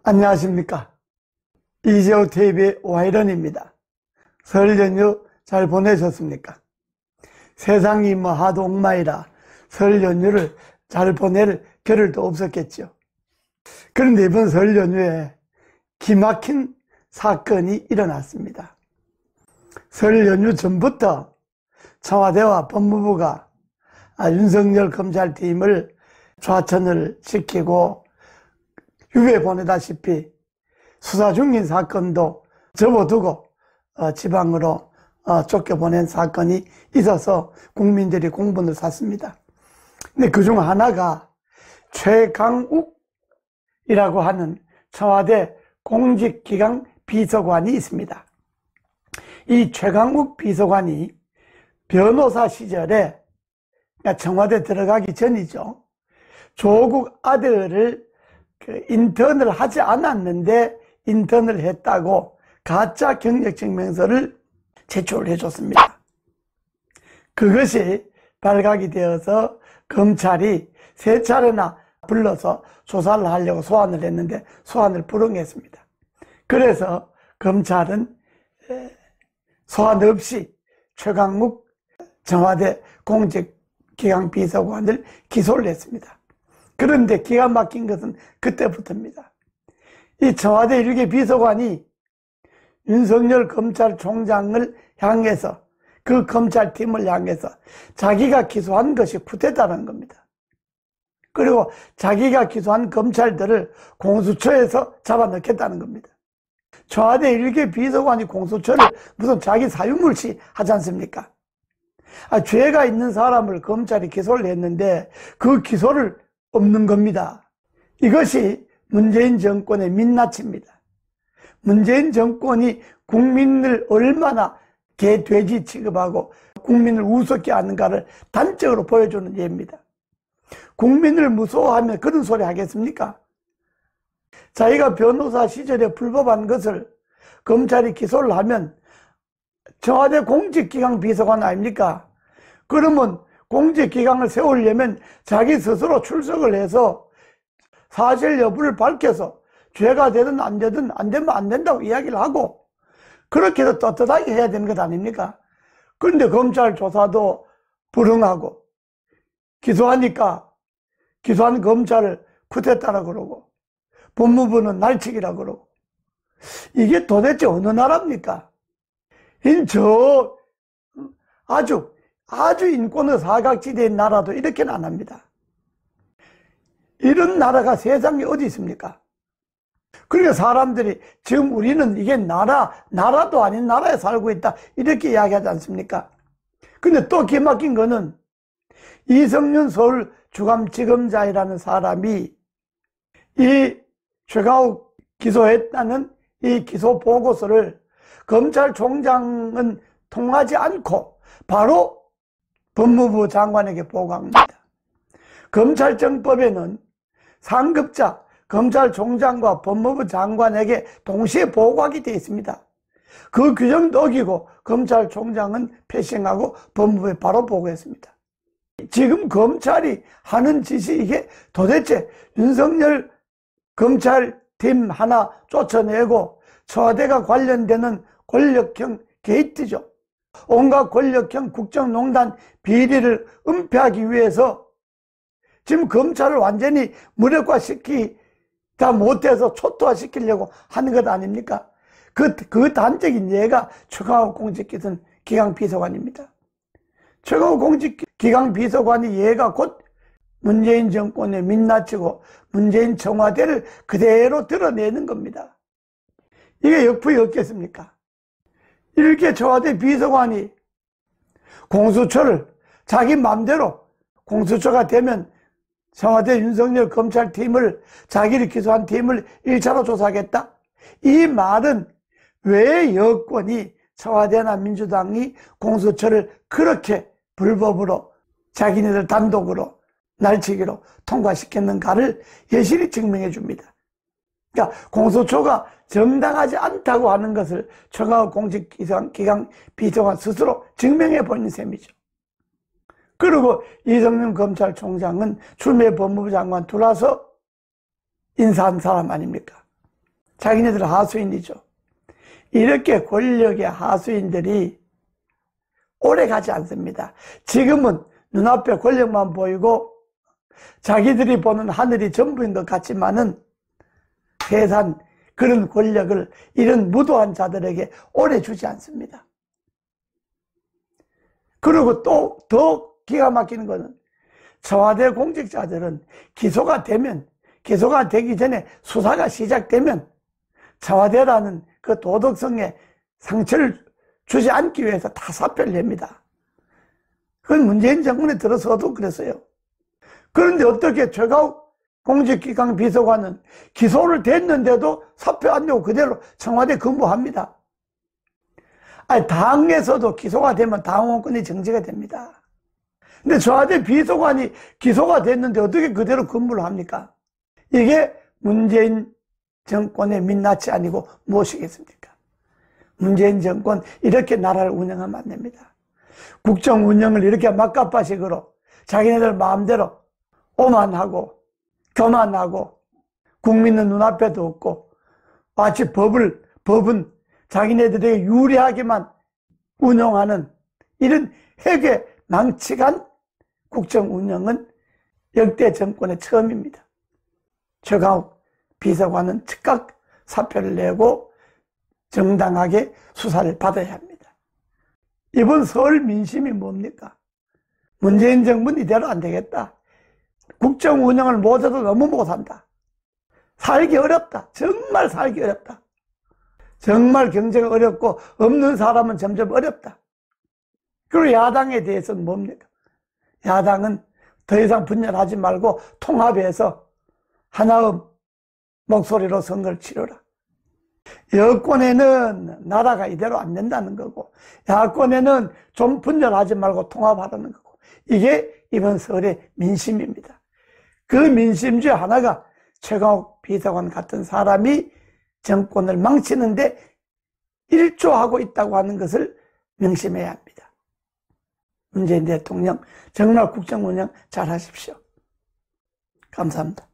안녕하십니까. 이재호 TV의 와이런입니다. 설 연휴 잘 보내셨습니까? 세상이 하도 엉망이라 설 연휴를 잘 보낼 겨를도 없었겠죠. 그런데 이번 설 연휴에 기막힌 사건이 일어났습니다. 설 연휴 전부터 청와대와 법무부가 윤석열 검찰팀을 좌천을 시키고 유배 보내다시피 수사 중인 사건도 접어두고 지방으로 쫓겨보낸 사건이 있어서 국민들이 공분을 샀습니다. 근데 그중 하나가 최강욱이라고 하는 청와대 공직기강 비서관이 있습니다. 이 최강욱 비서관이 변호사 시절에, 그러니까 청와대 들어가기 전이죠, 조국 아들을 인턴을 하지 않았는데 인턴을 했다고 가짜 경력증명서를 제출해 줬습니다. 그것이 발각이 되어서 검찰이 3차례나 불러서 조사를 하려고 소환을 했는데 소환을 불응했습니다. 그래서 검찰은 소환 없이 최강욱 청와대 공직기강 비서관을 기소를 했습니다. 그런데 기가 막힌 것은 그때부터입니다. 이 청와대 일개 비서관이 윤석열 검찰총장을 향해서, 그 검찰팀을 향해서 자기가 기소한 것이 쿠데타라는 겁니다. 그리고 자기가 기소한 검찰들을 공수처에서 잡아넣겠다는 겁니다. 청와대 일개 비서관이 공수처를 무슨 자기 사유물시 하지 않습니까? 죄가 있는 사람을 검찰이 기소를 했는데 그 기소를 없는 겁니다. 이것이 문재인 정권의 민낯입니다. 문재인 정권이 국민을 얼마나 개돼지 취급하고 국민을 우습게 하는가를 단적으로 보여주는 예입니다. 국민을 무서워하면 그런 소리 하겠습니까? 자기가 변호사 시절에 불법한 것을 검찰이 기소를 하면 청와대 공직기강 비서관 아닙니까? 그러면 공직기강을 세우려면 자기 스스로 출석을 해서 사실 여부를 밝혀서 죄가 되든 안 되든 안 되면 안 된다고 이야기를 하고 그렇게 해서 떳떳하게 해야 되는 것 아닙니까? 그런데 검찰 조사도 불응하고 기소하니까 기소한 검찰을 쿠데타라 그러고 법무부는 날치기라 그러고, 이게 도대체 어느 나라입니까? 아주 인권의 사각지대인 나라도 이렇게는 안 합니다. 이런 나라가 세상에 어디 있습니까? 그러니까 사람들이 지금 우리는 이게 나라도 아닌 나라에 살고 있다 이렇게 이야기하지 않습니까? 근데 또 기막힌 거는 이성윤 서울주감지검장이라는 사람이 이 최강욱 기소했다는 이 기소 보고서를 검찰총장은 통하지 않고 바로 법무부 장관에게 보고합니다. 검찰정법에는 상급자 검찰총장과 법무부 장관에게 동시에 보고하게 되어 있습니다. 그 규정도 어기고 검찰총장은 패싱하고 법무부에 바로 보고했습니다. 지금 검찰이 하는 짓이 이게 도대체 윤석열 검찰팀 하나 쫓아내고 청와대가 관련되는 권력형 게이트죠. 온갖 권력형 국정농단 비리를 은폐하기 위해서 지금 검찰을 완전히 무력화시키다 못해서 초토화시키려고 하는 것 아닙니까? 그 단적인 예가 최강욱 공직기강 비서관입니다. 최강욱 공직기강 비서관이 얘가 곧 문재인 정권의 민낯이고 문재인 청와대를 그대로 드러내는 겁니다. 이게 역부이 없겠습니까? 이렇게 청와대 비서관이 공수처를 자기 맘대로 공수처가 되면 청와대 윤석열 검찰팀을, 자기를 기소한 팀을 1차로 조사하겠다? 이 말은 왜 여권이, 청와대나 민주당이 공수처를 그렇게 불법으로 자기네들 단독으로 날치기로 통과시켰는가를 여실히 증명해 줍니다. 그러니까 공수처가 정당하지 않다고 하는 것을 최강욱 공직기강 비서관 스스로 증명해 버린 셈이죠. 그리고 이성윤 검찰총장은 추미애 법무부 장관 들어와서 인사한 사람 아닙니까? 자기네들 하수인이죠. 이렇게 권력의 하수인들이 오래 가지 않습니다. 지금은 눈앞에 권력만 보이고 자기들이 보는 하늘이 전부인 것 같지만은 세상 그런 권력을 이런 무도한 자들에게 오래 주지 않습니다. 그리고 또 더 기가 막히는 것은 청와대 공직자들은 기소가 되기 전에 수사가 시작되면 청와대라는 그 도덕성에 상처를 주지 않기 위해서 다 사표를 냅니다. 그건 문재인 정권에 들어서도 그랬어요. 그런데 어떻게 최가욱 공직기강 비서관은 기소를 됐는데도 사표 안 내고 그대로 청와대 근무합니다. 아니, 당에서도 기소가 되면 당원권이 정지가 됩니다. 근데 청와대 비서관이 기소가 됐는데 어떻게 그대로 근무를 합니까? 이게 문재인 정권의 민낯이 아니고 무엇이겠습니까? 문재인 정권 이렇게 나라를 운영하면 안 됩니다. 국정 운영을 이렇게 막가파식으로 자기네들 마음대로 오만하고 교만하고 국민은 눈앞에도 없고 마치 법은 자기네들에게 유리하게만 운영하는 이런 핵의 망측한 국정 운영은 역대 정권의 처음입니다. 최강욱 비서관은 즉각 사표를 내고 정당하게 수사를 받아야 합니다. 이번 서울 민심이 뭡니까? 문재인 정부는 이대로 안 되겠다. 국정 운영을 못해도 너무 못한다. 살기 어렵다. 정말 살기 어렵다. 정말 경제가 어렵고 없는 사람은 점점 어렵다. 그리고 야당에 대해서는 뭡니까? 야당은 더 이상 분열하지 말고 통합해서 하나의 목소리로 선거를 치러라. 여권에는 나라가 이대로 안 된다는 거고 야권에는 좀 분열하지 말고 통합하라는 거고 이게 이번 설의 민심입니다. 그 민심 중 하나가 최강욱 비서관 같은 사람이 정권을 망치는데 일조하고 있다고 하는 것을 명심해야 합니다. 문재인 대통령 정말 국정 운영 잘 하십시오. 감사합니다.